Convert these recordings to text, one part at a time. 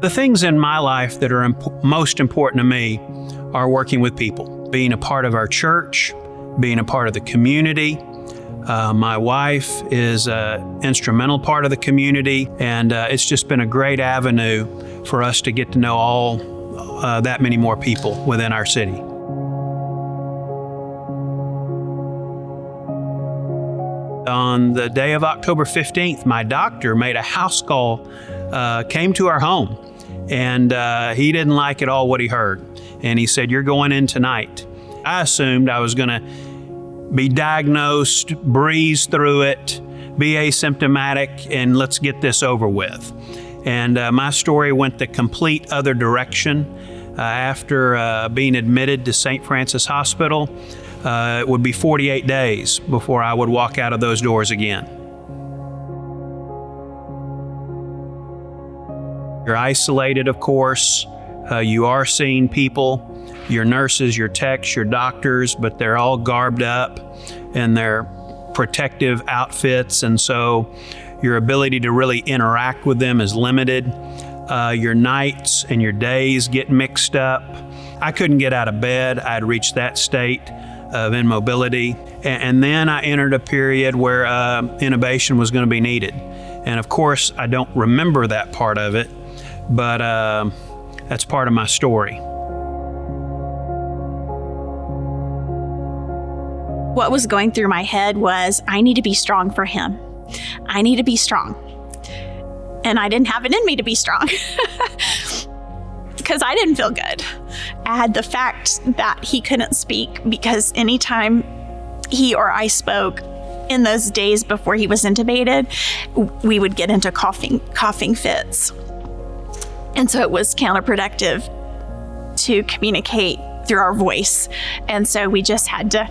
The things in my life that are most important to me are working with people, being a part of our church, being a part of the community. My wife is an instrumental part of the community, and it's just been a great avenue for us to get to know all that many more people within our city. On the day of October 15th, my doctor made a house call, came to our home, and he didn't like at all what he heard. And he said, "You're going in tonight." I assumed I was going to be diagnosed, breeze through it, be asymptomatic, and let's get this over with. And my story went the complete other direction. After being admitted to St. Francis Hospital, it would be 48 days before I would walk out of those doors again. You're isolated, of course. You are seeing people, your nurses, your techs, your doctors, but they're all garbed up in their protective outfits, and so your ability to really interact with them is limited. Your nights and your days get mixed up. I couldn't get out of bed. I'd reached that state of immobility. And then I entered a period where intubation was going to be needed. And of course, I don't remember that part of it, but that's part of my story. What was going through my head was, I need to be strong for him. I need to be strong. And I didn't have it in me to be strong because I didn't feel good. Add the fact that he couldn't speak, because anytime he or I spoke in those days before he was intubated, we would get into coughing fits. And so it was counterproductive to communicate through our voice. And so we just had to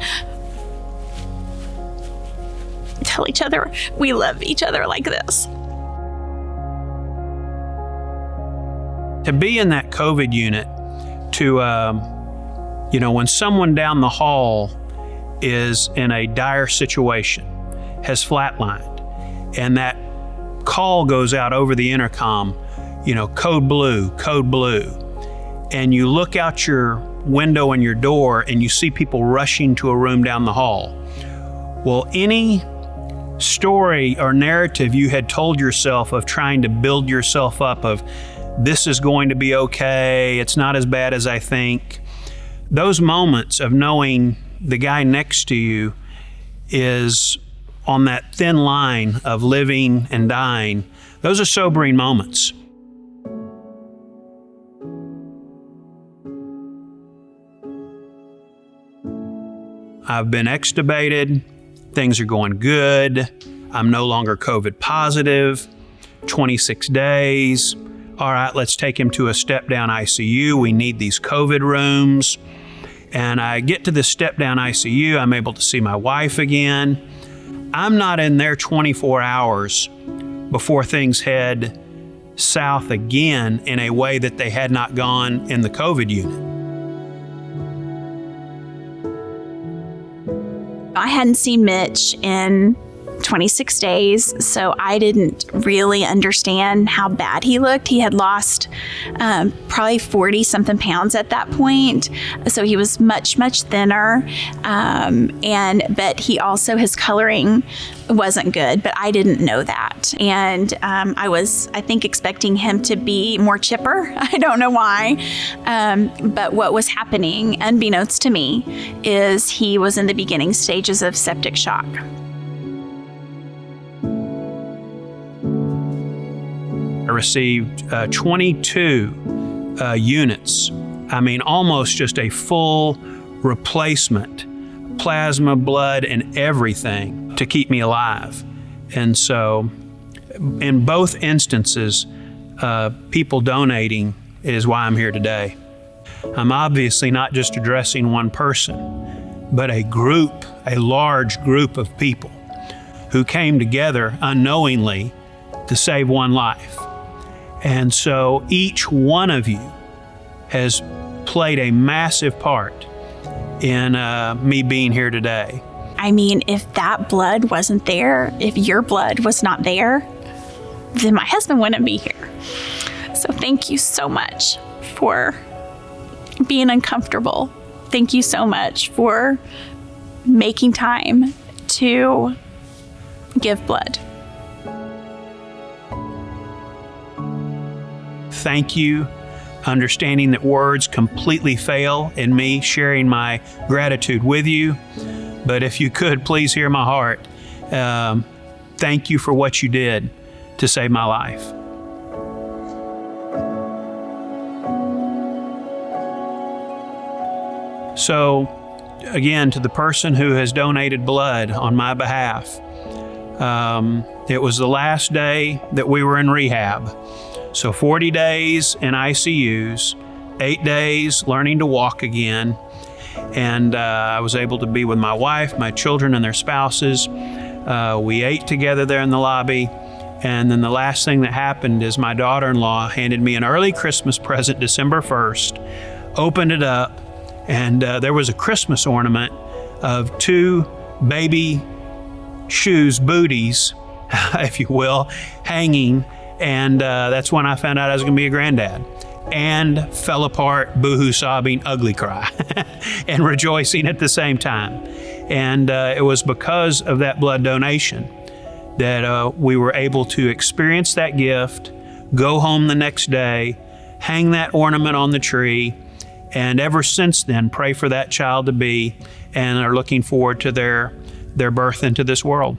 tell each other we love each other like this. To be in that COVID unit, to, when someone down the hall is in a dire situation, has flatlined, and that call goes out over the intercom, code blue, and you look out your window and your door and you see people rushing to a room down the hall. Well, any story or narrative you had told yourself of trying to build yourself up of, this is going to be okay, it's not as bad as I think, those moments of knowing the guy next to you is on that thin line of living and dying, those are sobering moments. I've been extubated, things are going good, I'm no longer COVID positive, 26 days. All right, let's take him to a step-down ICU. We need these COVID rooms. And I get to the step-down ICU. I'm able to see my wife again. I'm not in there 24 hours before things head south again in a way that they had not gone in the COVID unit. I hadn't seen Mitch in 26 days, so I didn't really understand how bad he looked. He had lost probably 40-something pounds at that point, so he was much, much thinner, but he also, his coloring wasn't good, but I didn't know that. And I was, I think, expecting him to be more chipper. I don't know why, but what was happening, unbeknownst to me, is he was in the beginning stages of septic shock. I received 22 units. I mean, almost just a full replacement, plasma, blood, and everything to keep me alive. And so in both instances, people donating is why I'm here today. I'm obviously not just addressing one person, but a group, a large group of people who came together unknowingly to save one life. And so each one of you has played a massive part in me being here today. I mean, if that blood wasn't there, if your blood was not there, then my husband wouldn't be here. So thank you so much for being uncomfortable. Thank you so much for making time to give blood. Thank you, understanding that words completely fail in me sharing my gratitude with you. But if you could, please hear my heart. Thank you for what you did to save my life. So, again, to the person who has donated blood on my behalf, it was the last day that we were in rehab. So 40 days in ICUs, 8 days learning to walk again. And I was able to be with my wife, my children, and their spouses. We ate together there in the lobby. And then the last thing that happened is my daughter-in-law handed me an early Christmas present, December 1st, opened it up, and there was a Christmas ornament of 2 baby shoes, booties, if you will, hanging. And that's when I found out I was going to be a granddad. And fell apart, boohoo, sobbing, ugly cry, and rejoicing at the same time. And it was because of that blood donation that we were able to experience that gift, go home the next day, hang that ornament on the tree, and ever since then, pray for that child to be, and are looking forward to their birth into this world.